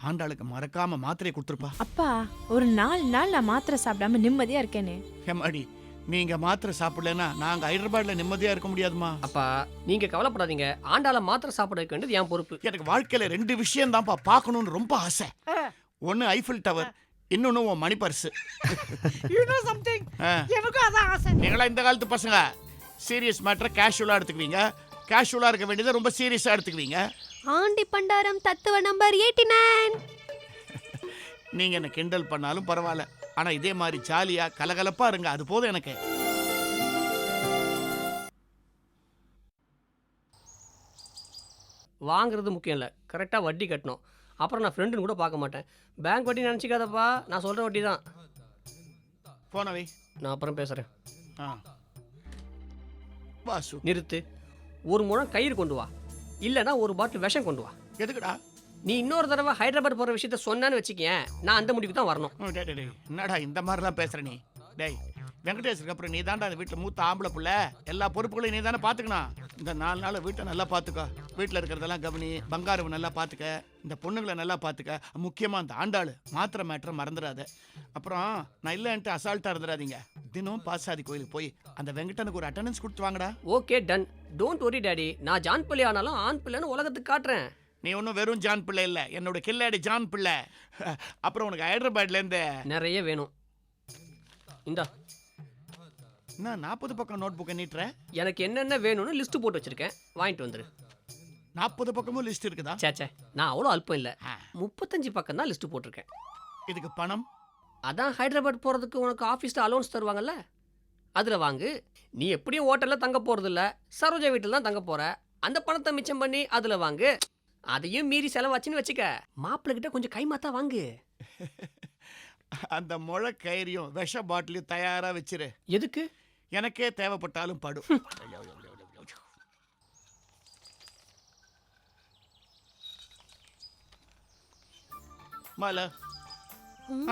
ஆண்டாளுக்கு மறக்காம மாத்திரை கொடுத்துருப்பா. அப்பா ஒரு 4 நாள் நான் மாத்திரை சாப்பிடாம நிம்மதியா இருக்கேனே. ஹேமாடி, நீங்க மாத்திரை சாப்பிடலன்னா நாங்க ஹைதராபாத்ல நிம்மதியா இருக்க முடியாதுமா. அப்பா நீங்க கவலைப்படாதீங்க, ஆண்டாள மாத்திரை சாப்பிட வைக்க வேண்டியது என் பொறுப்பு. எனக்கு வாழ்க்கையில 2 விஷயம் தான்ப்பா பார்க்கணும்னு ரொம்ப ஆசை. ஒன்னு ஐஃபில் டவர், இன்னொன்னு உன் மணி பர்ஸ். நீங்களா இந்த காலத்து பசங்க சீரியஸ் மேட்டரை கேஷுவலா எடுத்துக்குவீங்க, கேஷுவலா இருக்க வேண்டியதை ரொம்ப சீரியஸா எடுத்துக்குவீங்க. ஆண்டி பண்டாரம் தத்துவ நம்பர் 89. நீங்க என்ன கிண்டல் பண்ணாலும் பரவாயில்ல, ஆனா இதே மாதிரி ஜாலியா கலகலப்பா இருங்க, அது போதும் எனக்கு. வாங்குறது முக்கியம் இல்லை, கரெக்டாக வட்டி கட்டணும். அப்புறம் நான் ஃப்ரெண்டுன்னு கூட பார்க்க மாட்டேன். பேங்க் வட்டி நினச்சிக்காதப்பா, நான் சொல்கிற வட்டி தான். போனவை நான் அப்புறம் பேசுகிறேன். வாசு நிறுத்து. ஒரு முழம் கயிறு கொண்டு வா, இல்லைனா ஒரு பாட்டில் விஷம் கொண்டு வா. எதுக்குடா? நீ இன்னொரு தடவை ஹைதராபாத் போகிற விஷயத்த சொன்னான்னு வச்சுக்கேன், நான் அந்த முடிவுக்கு தான் வரணும். என்னடா இந்த மாதிரிலாம் பேசுற நீ? டேய் வெங்கடேஷருக்கு அப்புறம் நீ தாண்டா அந்த வீட்டில் மூத்த ஆம்பளை புள்ள, எல்லா பொறுப்புகளையும் நீ தானே பார்த்துக்கணும். இந்த 4 நாள் வீட்டை நல்லா பார்த்துக்கோ, வீட்டில் இருக்கிறதெல்லாம் கவனி, பங்காருவை நல்லா பார்த்துக்க, இந்த பொண்ணுங்களை நல்லா பார்த்துக்க, முக்கியமாக அந்த ஆண்டாள் மாத்திரை மேட்டரை மறந்துடாத. அப்புறம் நான் இல்லைன்ட்டு அசால்ட்டாக இருந்துடாதீங்க. தினம் பாசாதி கோயிலுக்கு போய் அந்த வெங்கடனுக்கு ஒரு அட்டண்டன்ஸ் கொடுத்து வாங்கடா. Okay done, don't worry daddy. நான் ஜான் பிள்ளை ஆனாலும் ஆண் பிள்ளைன்னு உலகத்துக்கு காட்டுறேன். நீ ஒன்றும் வெறும் ஜான் பிள்ளை இல்லை, என்னோட கில்லாடி ஜான் பிள்ளை. அப்புறம் உனக்கு ஹைதராபாத்லேருந்து நிறைய வேணும். இந்தா நான் 40 பக்கம் நோட் புக்கை நீட்டுற. எனக்கு என்னென்ன வேணும்னு லிஸ்ட் போட்டு வச்சிருக்கேன், வாங்கிட்டு வந்துரு. 40 பக்கமும் லிஸ்ட் இருக்குதா? சேச்சே, நான் அவ்வளோ அல்பம் இல்லை, 35 பக்கம் தான் லிஸ்ட் போட்டிருக்கேன். இதுக்கு பணம்? அதான் ஹைதராபாத் போகிறதுக்கு உனக்கு ஆஃபீஸில் அலோன்ஸ் தருவாங்கல்ல, அதில் வாங்கு. நீ எப்படியும் ஹோட்டலில் தங்க போகிறது இல்லை, சரோஜா வீட்டில் தான் தங்க போகிற. அந்த பணத்தை மிச்சம் பண்ணி அதில் வாங்கு. அதையும் மீறி செலவாச்சுன்னு வச்சுக்க, மாப்பிள்ளைகிட்ட கொஞ்சம் கைமாத்தா வாங்கு. அந்த முளை கயிறையும் விஷ பாட்டிலையும் தயாரா வச்சிரு. எதுக்கு? எனக்கே தேவைப்பட்டாலும் படும். மாலா,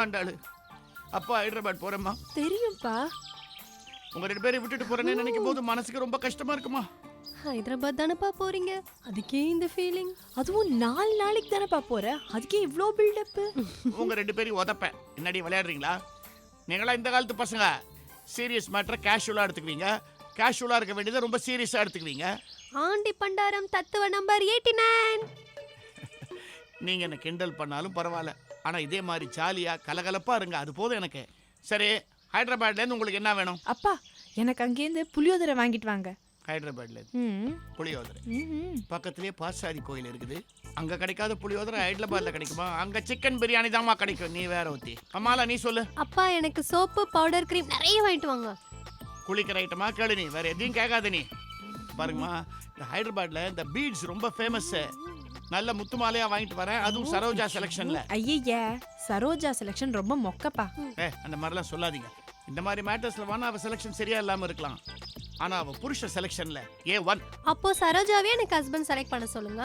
ஆண்டாளு, அப்பா ஹைதராபாத் போறேம்மா. தெரியும்பா. உங்க 2 பேரை விட்டுட்டு போறேன்னு நினைக்கும் போது மனசுக்கு ரொம்ப கஷ்டமா இருக்குமா. ஹைதராபாத் தானப்பா போறீங்க, அதுக்கே இந்த ஃபீலிங். அதுவும் 4 நாளைக்கு தானப்பா போற, அதுக்கே இவ்ளோ பில்டப். உங்க 2 பேரையும் உதப்பேன். என்னடி விளையாடுறீங்களா? நீங்களா இந்த காலத்து பசங்க சீரியஸ் மேட்டரை கேஷுவலா எடுத்துக்குவீங்க, கேஷுவலா இருக்க வேண்டியதை ரொம்ப சீரியஸா எடுத்துக்குவீங்க. ஆண்டி பண்டாரம் தத்துவ நம்பர் 89. நீங்க என்ன கிண்டல் பண்ணாலும் பரவாயில்ல, ஆனா இதே மாதிரி ஜாலியா கலகலப்பா இருங்க, அது போதும் எனக்கு. சரி, ஹைதராபாத்லேருந்து உங்களுக்கு என்ன வேணும்? அப்பா எனக்கு அங்கேருந்து புளியோதரை வாங்கிட்டு வாங்க. ஹைதராபாத்ல புளியோதரை பக்கத்துலயே பாசாதி கோயில் இருக்குது, அங்க கிடைக்காத புளியோதரை ஹைதராபாத்ல கிடைக்குமா? அங்க சிக்கன் பிரியாணி தான்மா கிடைக்கும். நீ வேற ஊத்தி. அம்மாலா நீ சொல்லு. அப்பா எனக்கு சோப்பு பவுடர் கிரீம் நிறைய வாங்கிட்டு வாங்க. குளிக்கிற ஐட்டமா கேளு, நீ வேற எதையும் கேட்காத. நீ பாருங்கம்மா, இந்த ஹைதராபாத்ல இந்த பீட்ஸ் ரொம்ப ஃபேமஸ், நல்ல முத்து மாலையா வாங்கிட்டு வரேன், அதுவும் சரோஜா செலக்ஷன்ல. ஐயா சரோஜா செலக்ஷன் ரொம்ப மொக்கப்பா. அந்த மாதிரிலாம் சொல்லாதீங்க. இந்த மாதிரி மேட்டர்ஸ்ல வேணா அவ செலக்ஷன் சரியா இல்லாம இருக்கலாம், ஆனா அவ புருஷ செலக்ஷன்ல A1. அப்போ சரோஜாவே எனக்கு ஹஸ்பண்ட் செலக்ட் பண்ண சொல்லுங்க.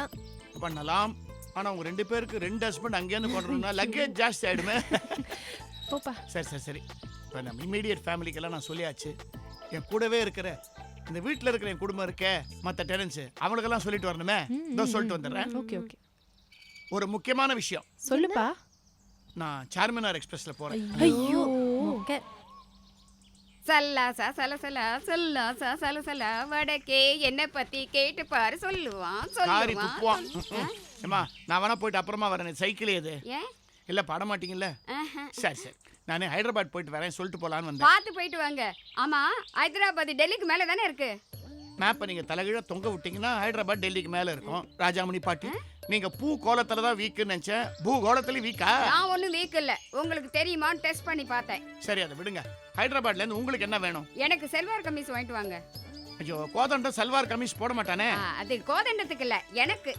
பண்ணலாம், ஆனா உங்க 2 பேருக்கு 2 ஹஸ்பண்ட் அங்கேருந்து கொண்டுறோம்னா லக்கேஜ் ஜாஸ்தி ஆயிடுமே. போப்பா. சரி. இப்போ நம்ம இமீடியட் ஃபேமிலிக்கெல்லாம் நான் சொல்லியாச்சு. என் கூடவே இருக்கிற இந்த வீட்டில் இருக்கிற என் குடும்பம் இருக்கே, மற்ற டெனன்ஸ், அவங்களுக்கெல்லாம் சொல்லிட்டு வரணுமே. இதோ சொல்லிட்டு வந்துடுறேன். ஓகே. ஒரு முக்கியமான விஷயம் சொல்லுப்பா. நான் சார்மினார் எக்ஸ்பிரஸ்ல போறேன். ஐயோ, சல்லாசா சலசலா சொல்லாசா சலசலா வடக்கே என்ன பத்தி கேட்டு பாரு சொல்லுவான். ஏமா நான் வேணா போயிட்டு அப்புறமா வரேன். சைக்கிள் எது ஏன் இல்ல பாட மாட்டீங்கல்ல? சரி நானே ஹைதராபாத் போயிட்டு வரேன், சொல்லிட்டு போலான்னு வந்தேன். பார்த்து போயிட்டு வாங்க. ஆமா, ஹைதராபாத் டெல்லிக்கு மேல தானே இருக்கு. மேப்பை நீங்க தலைகீழ தொங்க விட்டீங்கன்னா ஹைதராபாத் டெல்லிக்கு மேல இருக்கும். ராஜாமணி பாட்டி, நீங்க பூ கோலத்துல தான் வீக்குன்னு நினைச்சேன், பூ கோலத்துலயும் வீக்கா? நான் ஒண்ணும் வீக் இல்ல, உங்களுக்கு தெரியுமான்னு டெஸ்ட் பண்ணி பார்த்தேன். சரி அதை விடுங்க. ஹைதராபாத்ல இருந்து உங்களுக்கு என்ன வேணும்? எனக்கு செல்வார் கமிஸ் வாங்கிட்டு வாங்க. ஐயோ, கோதண்டம் சல்வார் கமிஸ் போட மாட்டானே. அது கோதண்டத்துக்கு இல்ல, எனக்கு.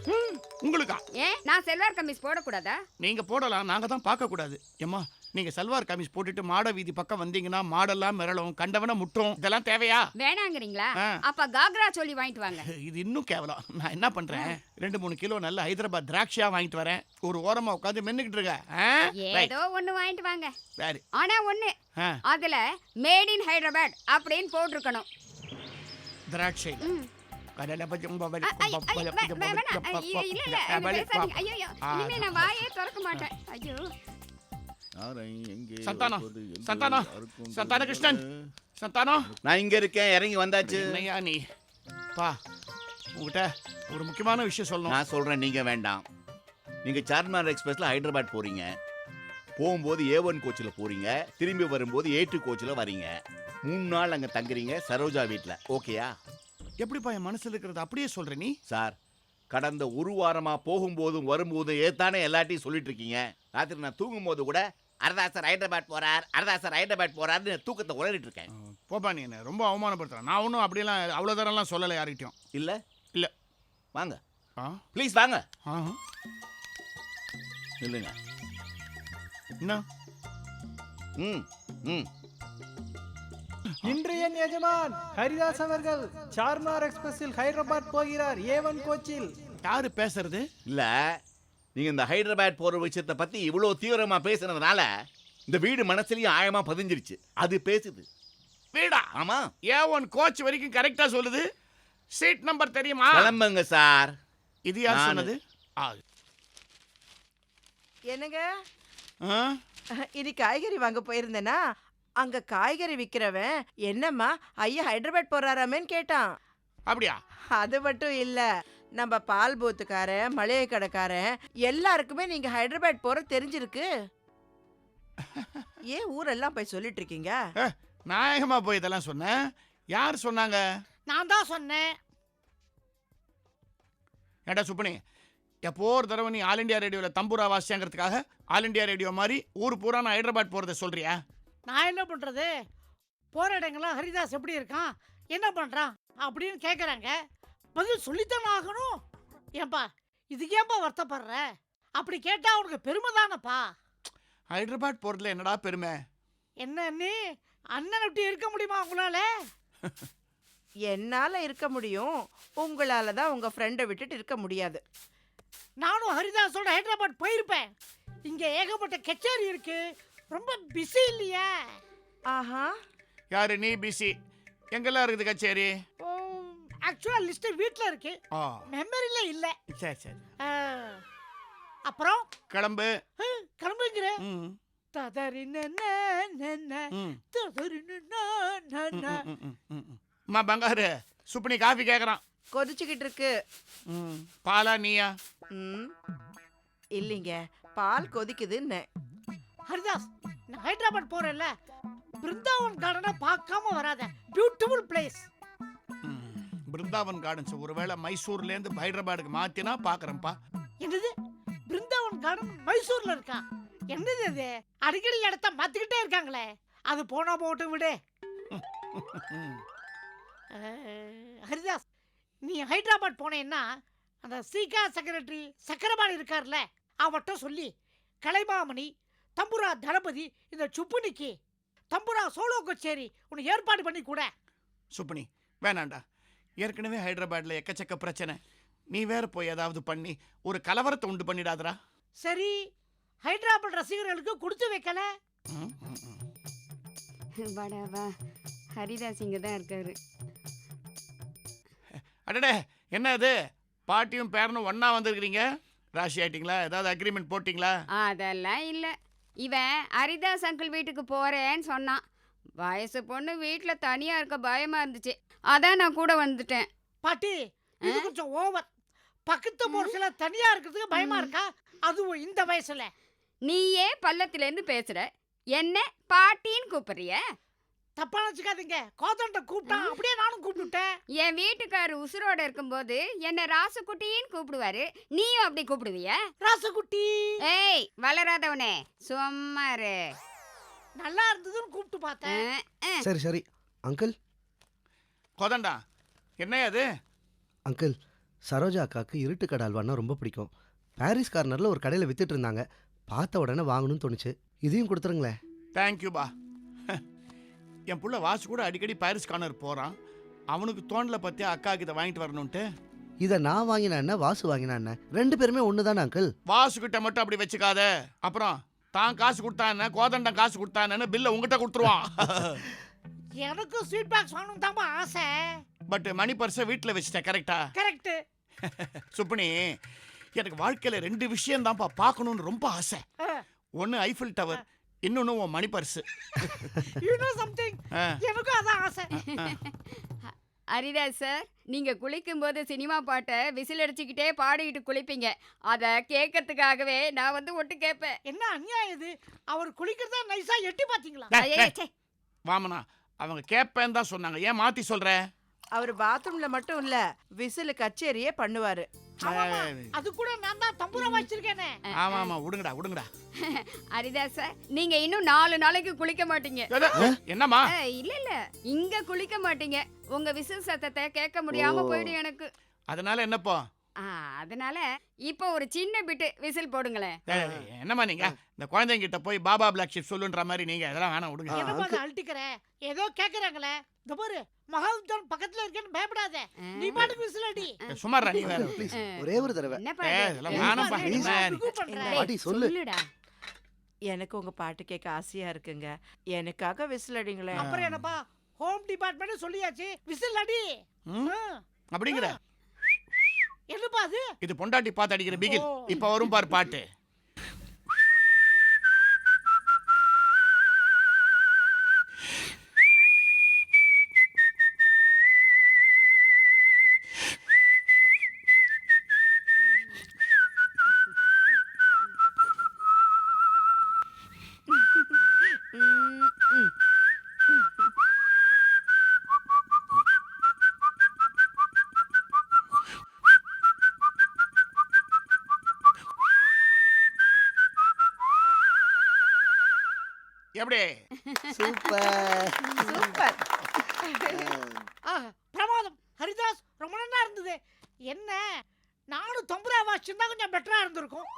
உங்களுக்கா? ஏன் நான் செல்வார் கமிஸ் போடக்கூடாதா? நீங்க போடலாம், நாங்க தான் பார்க்க கூடாது. ஏம்மா, நீங்க சல்வார் கமிஸ் போட்டுட்டு மாட வீதி பக்கம் வந்தீங்கன்னா மாடெல்லாம் மிரளும், கண்டவன முட்டும். இதெல்லாம் தேவையா? வேணாங்கிறீங்களா? அப்ப காக்ரா சொல்லி வாங்கிட்டு வாங்க. இது இன்னும் கேவலம். நான் என்ன பண்றேன், 2-3 கிலோ நல்ல ஹைதராபாத் திராட்சையா வாங்கிட்டு வரேன். ஒரு ஓரமா உட்காந்து மென்னுக்கிட்டு இருக்க. ஏதோ ஒண்ணு வாங்கிட்டு வாங்க. சரி. ஆனா ஒண்ணு, அதுல மேட் இன் ஹைதராபாத் அப்படின்னு போட்டிருக்கணும். திராட்சை இனிமே நான் வாயே திறக்க மாட்டேன். சந்தானம், சந்தானம், சந்தான கிருஷ்ணன், சந்தானம். நான் இங்க இருக்கேன், இறங்கி வந்தாச்சு. என்னையா நீ பா, உங்ககிட்ட ஒரு முக்கியமான விஷயம் சொல்லணும். நான் சொல்றேன், நீங்க வேண்டாம். நீங்க சார்மினார் எக்ஸ்பிரஸ்ல ஹைதராபாத் போறீங்க. போகும்போது A1 கோச்சில் போறீங்க, திரும்பி வரும்போது A2 கோச்சில் வரீங்க. 3 நாள் அங்க தங்குறீங்க சரோஜா வீட்ல. ஓகேயா? எப்படிப்பா என் மனசுல இருக்கிறது அப்படியே சொல்ற நீ? சார், கடந்த ஒரு வாரமா போகும்போதும் வரும்போதும் ஏத்தானே எல்லாத்தையும் சொல்லிட்டு இருக்கீங்க. ராத்திரி நான் தூங்கும் போது கூட அரதாசர் ஹைதராபாத் போறார், அரதாசர் ஹைதராபாத் போறாருன்னு தூக்கத்தை உளறிட்டு இருக்கேன். போப்பா, நீ என்ன ரொம்ப அவமானப்படுத்துறேன். நான் ஒன்றும் அப்படியெல்லாம் அவ்வளோ தரம்லாம் சொல்லலை யார்கிட்டயும். இல்ல இல்ல. வாங்க ஆ ப்ளீஸ் வாங்க. ஆ இல்லைங்க. என்ன? ம் ம் இன்று என் எஜமான் ஹரிதாஸ் அவர்கள் சார்மினார் எக்ஸ்பிரஸில் ஹைதராபாத் போகிறார் A1 கோச்சில். யாரு பேசுறது? இல்ல, நீங்க இந்த ஹைதராபாத் போற விஷயத்தை பத்தி இவ்வளவு தீவிரமா பேசுனதுனால இந்த வீடு மனசுலயும் ஆழமா பதிஞ்சிருச்சு. அது பேசுது. வீடா? ஆமா. A1 கோச் வரைக்கும் கரெக்டா சொல்லுது. சீட் நம்பர் தெரியுமா? கிளம்புங்க சார். இது யார் நானு. சொன்னது? என்னங்க, ஆ? இனி காய்கறி வாங்க போயிருந்தேனா, அங்க காய்கறி விக்கிறவன் என்னம்மா ஐயா ஹைதராபாத் போறாராமேன்னு கேட்டான். அப்படியா? அது மட்டும் இல்ல, நம்ம பால் பூத்துக்காரன், மளிகை கடைக்காரன் எல்லாருக்குமே நீங்க ஹைதராபாத் போற தெரிஞ்சிருக்கு. ஏன் ஊரெல்லாம் போய் சொல்லிட்டு இருக்கீங்க? நாயகமா போய் இதெல்லாம் சொன்னேன். யார் சொன்னாங்க? நான் தான் சொன்னேன். ஏடா சுப்பனி, எப்போ ஒரு தடவை நீ ஆல் இண்டியா ரேடியோவில் தம்பூரா வாசியாங்கிறதுக்காக ஆல் இண்டியா ரேடியோ மாதிரி ஊர் பூரா நான் ஹைதராபாத் போகிறத சொல்றியா? நான் என்ன பண்றது? போற இடங்கள்லாம் ஹரிதாஸ் எப்படி இருக்கான், என்ன பண்றான் அப்படின்னு கேட்குறாங்க. பதில் சொல்லித்தானே ஆகணும். ஏன்பா இதுக்கு ஏன்பா வருத்தப்படுற? அப்படி கேட்டா அவனுக்கு பெருமை தானப்பா. ஹைதராபாத் போகிறதுல என்னடா பெருமை? என்ன நீ அண்ணன் அப்படி இருக்க முடியுமா உங்களால? என்னால இருக்க முடியும், உங்களால தான் உங்க ஃப்ரெண்டை விட்டுட்டு இருக்க முடியாது. நானும் ஹரிதாஸோட ஹைதராபாத் போயிருப்பேன். இங்க ஏகப்பட்ட கச்சேரி இருக்கு, ரொம்ப பிஸி இல்லையா? ஆஹா, யாரு நீ பிஸி? எங்கெல்லாம் இருக்குது கச்சேரி? ஆக்சுவலா லிஸ்ட் வீட்ல இருக்கு, ஆ மெமரியில இல்ல. சரி சரி, அப்புறம் கிளம்பு. கிளம்புங்கிற ம் ததறி ம் ததறி அம்மா பங்காரு, சுப்பனி காஃபி கேட்குறான். கொதிச்சுக்கிட்டு இருக்கு. பாலா நீயா? ம், இல்லைங்க, பால் கொதிக்குதுன்னு. ஹரிதாஸ், நான் ஹைதராபாத் போறேன்ல, பிருந்தாவன் கார்டனை பார்க்காம வராத. Beautiful place. பிருந்தாவன் கார்டன்ஸ் ஒருவேளை மைசூர்லேருந்து ஹைதராபாத்துக்கு மாற்றினா பார்க்குறேன்ப்பா. என்னது, பிருந்தாவன் கார்டன் மைசூர்ல இருக்கா? என்னது அது? அடிக்கடி இடத்த மாத்திக்கிட்டே இருக்காங்களே. அது போனா போட்டு விடு. ஹரிதாஸ், நீ ஹைதராபாத் போனேன்னா அந்த சீகா செக்ரட்டரி சக்கரபாணி இருக்கார்ல, அவட்ட சொல்லி கலைமாமணி, தம்புரா தளபதி, இந்த சுப்புனிக்கு தம்புரா சோலோ கச்சேரி உனக்கு ஏற்பாடு பண்ணி கூட. சுப்பனி வேணாண்டா, ஏற்கனவே ஹைதராபாத்தில் எக்கச்சக்க பிரச்சனை. நீ வேற போய் ஏதாவது பண்ணி ஒரு கலவரத்தை உண்டு பண்ணிடாதரா. சரி, ஹைதராபாத் ரசிகர்களுக்கு கொடுத்து வைக்கல. வாடா வா, ஹரிதாஸ் இங்கே தான் இருக்காரு. அடடே, என்ன இது? பாட்டியும் பேரனும் ஒன்றா வந்திருக்கிறீங்க. ராசி ஆயிட்டீங்களா? ஏதாவது அக்ரிமெண்ட் போட்டிங்களா? அதெல்லாம் இல்லை. இவன் ஹரிதாஸ் அங்கிள் வீட்டுக்கு போகிறேன்னு சொன்னான். வயசு பொண்ணு வீட்டில் தனியாக இருக்க பயமாக இருந்துச்சு, அதான் நான் கூட வந்துட்டேன். பாட்டி, இது கொஞ்சம் ஓவர். பக்கத்து போர்ஸ்ல தனியா இருக்கிறதுக்கு பயமா இருக்கா? அதுவும் இந்த வயசுல. நீயே பள்ளத்திலேருந்து பேசுற, என்ன பாட்டின்னு கூப்பிடுறிய? தப்பா நினைச்சுக்காதீங்க, கோதண்ட கூப்பிட்டான், அப்படியே நானும் கூப்பிட்டுட்டேன். என் வீட்டுக்காரரு உசுரோட இருக்கும்போது என்ன ராசுக்குட்டின்னு கூப்பிடுவாரு, நீயும் அப்படி கூப்பிடுவிய? ராசகுட்டி, ஏய் வளராதவனே, சும்மாரு. நல்லா இருந்ததுன்னு கூப்பிட்டு பார்த்தேன். சரி சரி அங்கிள். கோதண்டா, என்ன அது? அங்கிள், சரோஜா அக்காவுக்கு இருட்டு கடை அல்வான்னா ரொம்ப பிடிக்கும். பாரிஸ் கார்னரில் ஒரு கடையில் வித்துட்டு இருந்தாங்க. பார்த்த உடனே வாங்கணும்னு தோணுச்சு. இதையும் கொடுத்துருங்களேன். தேங்க்யூபா. என் புள்ள வாசு கூட அடிக்கடி பாரிஸ் கார்னர் போகிறான். அவனுக்கு தோணலை பற்றி அக்காவுக்கு இதை வாங்கிட்டு வரணுன்ட்டு. இதை நான் வாங்கினா என்ன, வாசு வாங்கினா என்ன, 2 பேருமே ஒன்று தானே அங்கிள். வாசுக்கிட்ட மட்டும் அப்படி வச்சுக்காத. அப்புறம் தான் காசு கொடுத்தானே, கோதண்டம் காசு கொடுத்தானேன்னு பில்லை உங்ககிட்ட கொடுத்துருவான். எனக்கு ஸ்வீட் பாக்ஸ் வாங்கணும் தாமா ஆசை. பட் மணி பர்ஸை வீட்டில் வச்சுட்டேன். கரெக்டா? கரெக்ட். சுப்பனி, எனக்கு வாழ்க்கையில் 2 விஷயம் தான்ப்பா பார்க்கணுன்னு ரொம்ப ஆசை. ஒன்று ஐஃபில் டவர், இன்னொன்னு உன் மணி பர்ஸு. யூ நோ சம்திங், ஆ, எனக்கும் அதான் ஆசை. ஹரிதாஸ் சார், நீங்க குளிக்கும்போது சினிமா பாட்டை விசில் அடிச்சுக்கிட்டே பாடிக்கிட்டு குளிப்பீங்க. அதை கேட்கறதுக்காகவே நான் வந்து ஒட்டு கேட்பேன். என்ன அநியாயம் இது? அவர் குளிக்கிறதா நைஸா எட்டி பாத்தீங்களா? டேய், ஐயே, டேய், ச்சே. வாமனா அவங்க கேட்பேன்னு தான் சொன்னாங்க, ஏன் மாத்தி சொல்ற? அவர் பாத்ரூம்ல மட்டும் இல்ல விசில் கச்சேரியே பண்ணுவாரு. ஆமாமா, அது கூட நான் தான் தம்புரா வச்சிருக்கேனே. ஆமா ஆமா, விடுங்கடா விடுங்கடா. ஹரிதாஸ் சார், நீங்க இன்னும் 4 நாளைக்கு குளிக்க மாட்டீங்க. என்னம்மா? இல்ல இல்ல, இங்க குளிக்க மாட்டீங்க. உங்க விசில் சத்தத்தை கேட்க முடியாம போயிடும் எனக்கு. அதனால என்னப்போ? அதனால இப்போ ஒரு சின்ன பிட்டு விசில் போடுங்களேன். என்னம்மா நீங்க இந்த குழந்தைங்கிட்ட போய் பாபா பிளாக் ஷிப் சொல்லுன்ற மாதிரி நீங்க அதெல்லாம் வேணாம், விடுங்க. என்னப்பா அதை அழட்டிக்கிற? ஏதோ கேக்குறாங்களே. இந்த பாரு, மகாவித்யான் பக்கத்துல இருக்கேன்னு பயப்படாத. நீ பாட்டுக்கு விசில் அடி. சுமாரா நீ வேற. ப்ளீஸ் ஒரே ஒரு தடவை. என்னப்பா ஏய், இது? இதெல்லாம் என்னப்பா வேணாம்ப்பா. இது? என்ன? இதுக்கு பண்ற? இந்த பாட்டி சொல்லு. சொல்லுடா. எனக்கு உங்க பாட்டு கேட்க ஆசையா இருக்குங்க. எனக்காக விசில் அடிங்களேன். அப்புறம் என்னப்பா, ஹோம் டிபார்ட்மெண்ட் சொல்லியாச்சு, விசில் அடி. ம்? அப்படிங்கிற என்னப்பா அது? இது பொண்டாட்டி பார்த்து அடிக்கிற பிகில். ஓ. இப்ப வரும் பாரு பாட்டு. ம், ம். எப்படி? சூப்பர். சூப்பர். ஆ, பிரமாதம். ஹரிதாஸ், ரொம்ப நல்லா இருந்தது. என்ன, நானும் தம்புரா வாசிச்சிருந்தா கொஞ்சம் பெட்டரா இருந்திருக்கும்.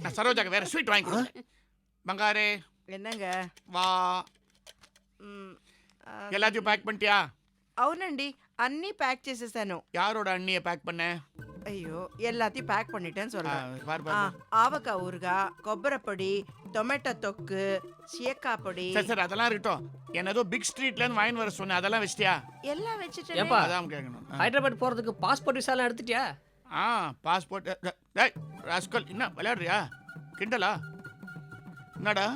நான் சரோஜாக்கு வேற ஸ்வீட் வாங்கி கொடுத்தேன். பங்காரே என்னங்க? வா. ம், ஆ, எல்லாத்தையும் பேக் பண்ணிட்டியா? అవునండి అన్నీ ప్యాక్ చేసేసాను. யாரோட அண்ணியை பேக் பண்ண? అయ్యో எல்லாத்தையும் பேக் பண்ணிட்டேன்னு சொல்றேன். பாரு ஆ, பாரு. ஆவக்காய் ஊறுகாய், கொబ్బரைப்பொடி, டொமேட்டோ தொக்கு, சீயக்காய் பொடி சரி சரி, அதெல்லாம் இருக்கட்டும். என்ன ஏதோ பிக் ஸ்ட்ரீட்ல இருந்து வாங்கி வர சொன்னேன், அதெல்லாம் வச்சிட்டியா? எல்லாம் வச்சுட்டேன். ஏப்பா அதான் கேட்கணும். ஹைதராபாத் போறதுக்கு பாஸ்போர்ட் விசாலாம் எடுத்துட்டியா? பாஸ்போர்ட். டேய் ராஸ்கல், என்ன விளையாடுறியா? கிண்டலா? என்னடா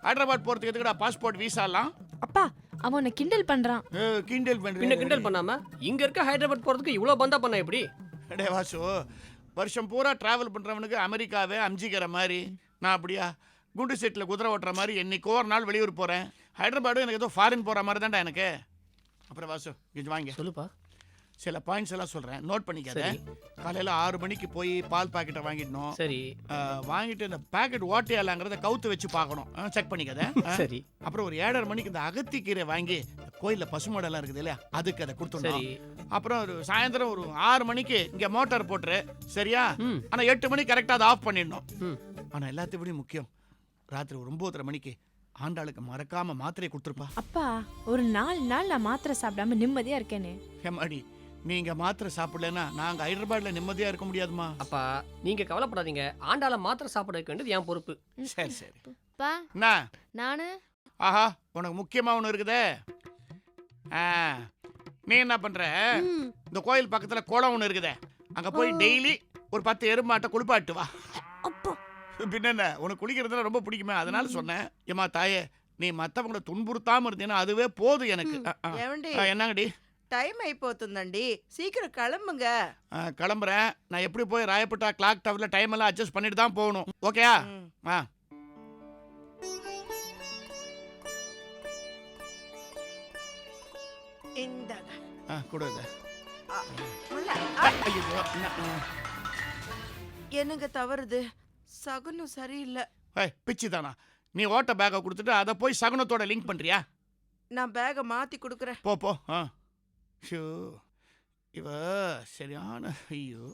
ஹைதராபாத் போறதுக்கு எதுக்குடா பாஸ்போர்ட் விசாலாம்? அப்பா, அவன் உன்னை கிண்டல் பண்றான். கிண்டல் பின்ன பண்றீங்க? கிண்டல் பண்ணாம இங்க இருக்க ஹைதராபாத் போறதுக்கு இவ்வளவு பந்தா பண்ண எப்படி? டே வாசு, வருஷம் பூரா டிராவல் பண்றவனுக்கு அமெரிக்காவே அம்ஜிக்கிற மாதிரி, நான் அப்படியா குண்டு செட்டில் குதிரை ஓட்டுற மாதிரி என்னைக்கோ ஒரு நாள் வெளியூர் போறேன். ஹைதராபாடும் எனக்கு ஏதோ ஃபாரின் போற மாதிரி தான்டா எனக்கு. அப்புறம் வாசு இது வாங்க, சொல்லுப்பா. சில பாயிண்ட்ஸ் எல்லாம் சொல்றேன், நோட் பண்ணிக்காத. சரி. காலையில 6 மணிக்கு போய் பால் பாக்கெட்டை வாங்கிடணும். சரி வாங்கிட்டு இந்த பாக்கெட் ஓட்டையாலாங்கிறத கவுத்து வச்சு பார்க்கணும், செக் பண்ணிக்காத. சரி அப்புறம் ஒரு 7:30 மணிக்கு இந்த அகத்திக்கீரை வாங்கி கோயிலில் பசுமாடெல்லாம் இருக்குது இல்லையா, அதுக்கு அதை கொடுத்துடணும். சரி. அப்புறம் ஒரு சாயந்தரம் ஒரு 6 மணிக்கு இங்கே மோட்டார் போட்டுரு, சரியா? ம். ஆனால் 8 மணிக்கு கரெக்டாக அதை ஆஃப் பண்ணிடணும். ம். ஆனால் எல்லாத்தையும் விட முக்கியம், ராத்திரி ஒரு 9:30 மணிக்கு ஆண்டாளுக்கு மறக்காம மாத்திரையை கொடுத்துருப்பா. அப்பா, ஒரு 4 நாள் நான் மாத்திரை சாப்பிடாம நிம்மதியா இருக்கேனே. ஹேமாடி, நீங்க மாத்திரை சாப்பிடலன்னா நாங்க ஹைதராபாத்ல நிம்மதியா இருக்க முடியாதுமா. அப்பா நீங்க கவலைப்படாதீங்க, ஆண்டாள மாத்திரை சாப்பிட வைக்க வேண்டியது என் பொறுப்பு. சரி சரி. பா என்ன? நானு ஆஹா, உனக்கு முக்கியமா ஒன்று இருக்குதே. நீ என்ன பண்ற? ம், இந்த கோயில் பக்கத்துல குளம் ஒன்று இருக்குதே, அங்க போய் டெய்லி ஒரு 10 எருமாட்டை குளிப்பாட்டு வா. அப்பா பின்ன என்ன, உனக்கு குளிக்கிறதுல ரொம்ப பிடிக்குமே, அதனால சொன்னேன். ஏமா தாயே, நீ மற்றவங்களை துன்புறுத்தாம இருந்தீங்கன்னா அதுவே போதும் எனக்கு. ఏమండి என்னங்கடி? టైం అయిపోతుందండి, சீக்கிரம் கிளம்புங்க. கிளம்புறேன். நான் எப்படி போய் ராயப்பட்டா கிளாக் டவர்ல டைம் எல்லாம் அட்ஜஸ்ட் பண்ணிட்டு தான் போகணும், ஓகேயா? ம். ஆ இந்தாங்க. கொடு இதை. ஆ, முல்ல. ஆ, ஐயோ, என்னங்க தவறுது, சகுனம் சரியில்லை. பிச்சு தானா? நீ ஓட்ட பேக்கை கொடுத்துட்டு அதை போய் சகுனத்தோட லிங்க் பண்றியா? நான் பேகை மாத்தி கொடுக்குறேன். போ போ. ஷோ, இவ சரியான. ஐயோ.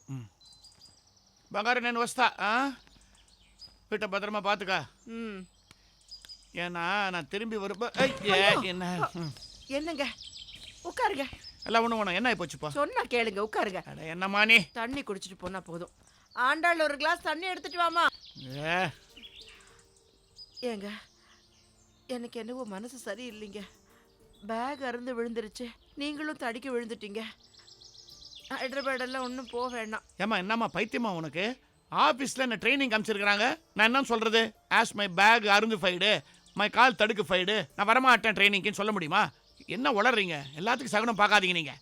பங்காரு నేను వస్తా. வீட்டை பத்திரமா பார்த்துக்கா. ம். ஏன்னா நான் திரும்பி வரும்போ என்ன என்னங்க, உட்காருங்க. எல்லாம் ஒன்று என்ன போச்சுப்பா? சொன்னா கேளுங்க, உட்காருங்க. அட என்னம்மா நீ? தண்ணி குடிச்சிட்டு போனா போதும். ஆண்டாள் ஒரு கிளாஸ் தண்ணி எடுத்துட்டு வாமா. ஏ, ஏங்க, எனக்கு என்னவோ மனசு சரியில்லைங்க. பேக் அறுந்து விழுந்துருச்சு, நீங்களும் தடிக்க விழுந்துட்டீங்க. ஹைதராபாத் எல்லாம் ஒன்றும் போக வேண்டாம். ஏம்மா என்னம்மா பைத்தியமா உனக்கு? ஆஃபீஸில் என்ன ட்ரைனிங் காமிச்சிருக்கிறாங்க. நான் என்ன சொல்கிறது? ஆஸ் மை பேக் அருந்து ஃபைடு, மை கால் தடுக்கு ஃபைடு, நான் வரமாட்டேன் ட்ரைனிங்க்குன்னு சொல்ல முடியுமா? என்ன உளறீங்க? எல்லாத்துக்கும் சகுனம் பார்க்காதீங்க நீங்கள்.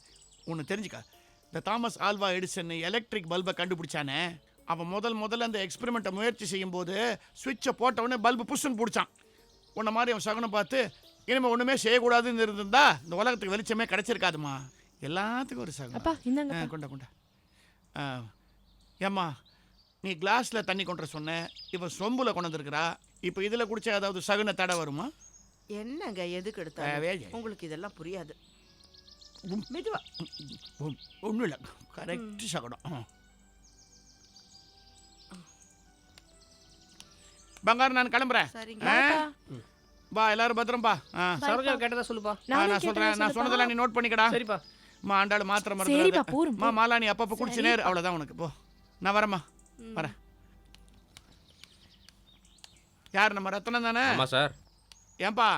ஒன்று தெரிஞ்சுக்க, இந்த தாமஸ் ஆல்வா எடிசன் எலக்ட்ரிக் பல்பை கண்டுபிடிச்சானே, அவன் முதல்ல அந்த எக்ஸ்பெரிமெண்ட்டை முயற்சி செய்யும்போது சுவிட்சை போட்டவுடனே பல்பு புஷ்ஷுன்னு பிடிச்சான். உன்ன மாதிரி அவன் சகுனம் பார்த்து இனிமேல் ஒன்றுமே செய்யக்கூடாதுன்னு இருந்திருந்தா இந்த உலகத்துக்கு வெளிச்சமே கிடச்சிருக்காதுமா. எல்லாத்துக்கும் ஒரு அப்பா சகுனம். இந்தாங்க. கொண்ட ஏம்மா, நீ கிளாஸில் தண்ணி கொண்டு சொன்ன, இப்போ சொம்பில் கொண்டு வந்துருக்குறா. இப்போ இதில் குடிச்சா ஏதாவது சகுன தடை வருமா? என்னங்க எதுக்கு எடுத்தாலும் உங்களுக்கு இதெல்லாம் புரியாது. மெதுவா. ஒன்றும் இல்லை, கரெக்ட் சகுனம். பங்காரு, நான் கிளம்புறேன். சரிங்க. பா, எல்லாரும் பத்திரம்பா. சரோஜா கேட்டதா சொல்லுப்பா. நான் சொல்கிறேன், நான் சொன்னதெல்லாம் நீ நோட் பண்ணிக்கடா. சரிப்பா. ஆண்டாள் மாத்திரை சரிப்பா, மருந்து போரும். மாலா, நீ அப்பப்போ குடிச்சு நேர், அவ்வளோதான் உனக்கு. போ, நான் வரேம்மா, வரேன். யார் நம்ம ரத்னம் தானே? ஆமாம் சார். ஏன்பா,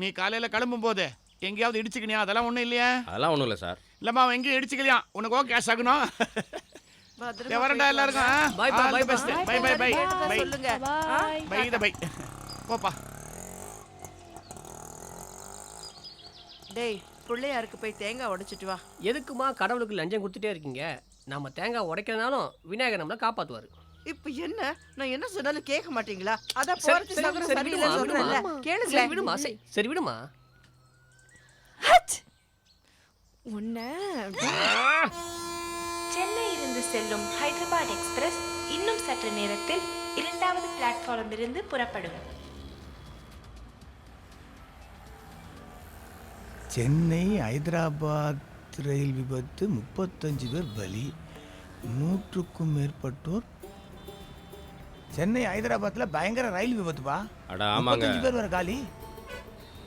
நீ காலையில் கிளம்பும் போது எங்கேயாவது இடிச்சுக்கினியா? அதெல்லாம் ஒன்றும் இல்லையா? அதெல்லாம் ஒன்றும் இல்லை சார். இல்லைம்மா, அவன் எங்கேயும் இடிச்சுக்கலையா? உனக்கு ஓகே சகுனம். வரண்டா எல்லாருக்கும். Bye, bye, bye, best. Bye bye bye bye சொல்லுங்க. By the by. போப்பா. டேய், பிள்ளையாருக்கு போய் தேங்காய் உடைச்சிட்டு வா. எதுக்குமா கடவுளுக்கு லஞ்சம் கொடுத்துட்டே இருக்கீங்க? நம்ம தேங்காய் உடைக்கிறதுனாலும் விநாயகர் நம்மளை காப்பாற்றுவார். இப்ப என்ன, நான் என்ன சொன்னாலும் கேட்க மாட்டீங்களா? அதான் சரி, போறது சரி, சகுனம் சரி, சரியில்லை விடுமா, சொல்றேன்ல. விடுமா. கேளுங்க. சரி விடுமா, சரி விடுமா. உன்ன சென்னையிலிருந்து செல்லும் ஹைதராபாத் எக்ஸ்பிரஸ் இன்னும் சற்று நேரத்தில் 2வது பிளாட்ஃபார்மிலிருந்து புறப்படும். சென்னை ஹைதராபாத் ரயில் விபத்து 35 பேர் பலி, 100க்கும் மேற்பட்டோர். சென்னை ஹைதராபாத்தில் பயங்கர ரயில் விபத்துப்பா. அட ஆமாங்க. 35 பேர் வர காலி.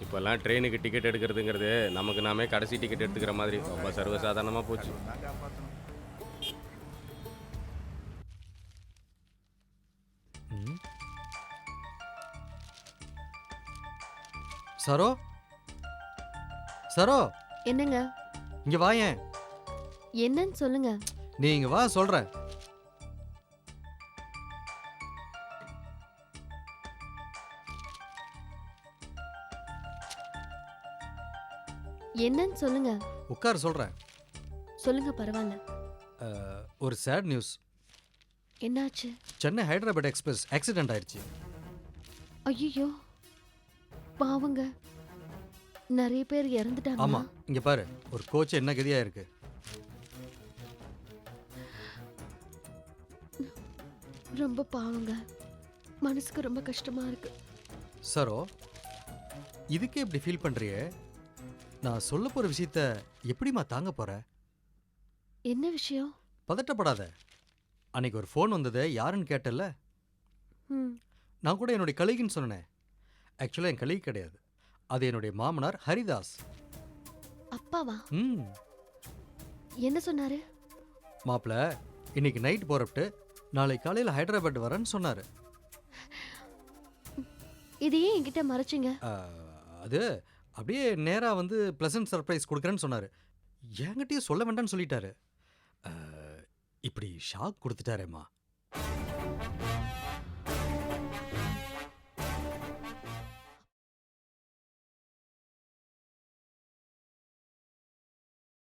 இப்போல்லாம் ட்ரெயினுக்கு டிக்கெட் எடுக்கிறதுங்கிறது நமக்கு நாமே கடைசி டிக்கெட் எடுத்துக்கிற மாதிரி ரொம்ப சர்வசாதாரணமாக போச்சு. சரோ, சரோ, என்னங்க? இங்க வாயேன். என்னன்னு சொல்லுங்க. நீ இங்க வா, சொல்றேன். என்னன்னு சொல்லுங்க. உட்கார், சொல்றேன். சொல்லுங்க, பரவாயில்ல. ஒரு சேட் நியூஸ். என்னாச்சு? சென்னை ஹைதராபாத் எக்ஸ்பிரஸ் ஆக்சிடென்ட் ஆயிடுச்சு. ஐயோ, பாவங்க, நிறைய பேர் இறந்துட்டாங்க. ஆமா, இங்க பாரு, ஒரு கோச் என்ன கதியா இருக்கு. ரொம்ப பாவங்க, மனசுக்கு ரொம்ப கஷ்டமா இருக்கு. சரோ, இதுக்கே இப்படி ஃபீல் பண்றியே? நான் சொல்ல போற விஷயத்த எப்படிமா தாங்க போற? என்ன விஷயம்? பதட்டப்படாத. அன்னைக்கு ஒரு ஃபோன் வந்தது, யாருன்னு கேட்டல. நான் கூட என்னுடைய கலீகுன்னு சொன்னேன். ஆக்சுவலாக என் கலீக் கிடையாது, அது என்னுடைய மாமனார் ஹரிதாஸ். அப்பாவா? ம். என்ன சொன்னாரு? மாப்பிள்ள, இன்னைக்கு நைட் போறப்பட்டு நாளை காலையில் ஹைதராபாத் வரேன்னு சொன்னாரு. இதையே என்கிட்ட மறைச்சிங்க? அது அப்படியே நேராக வந்து ப்ளசன்ட் சர்ப்ரைஸ் கொடுக்குறேன்னு சொன்னார். என்கிட்டயே சொல்ல வேண்டாம்னு சொல்லிட்டாரு. இப்படி ஷாக் கொடுத்துட்டாரேம்மா.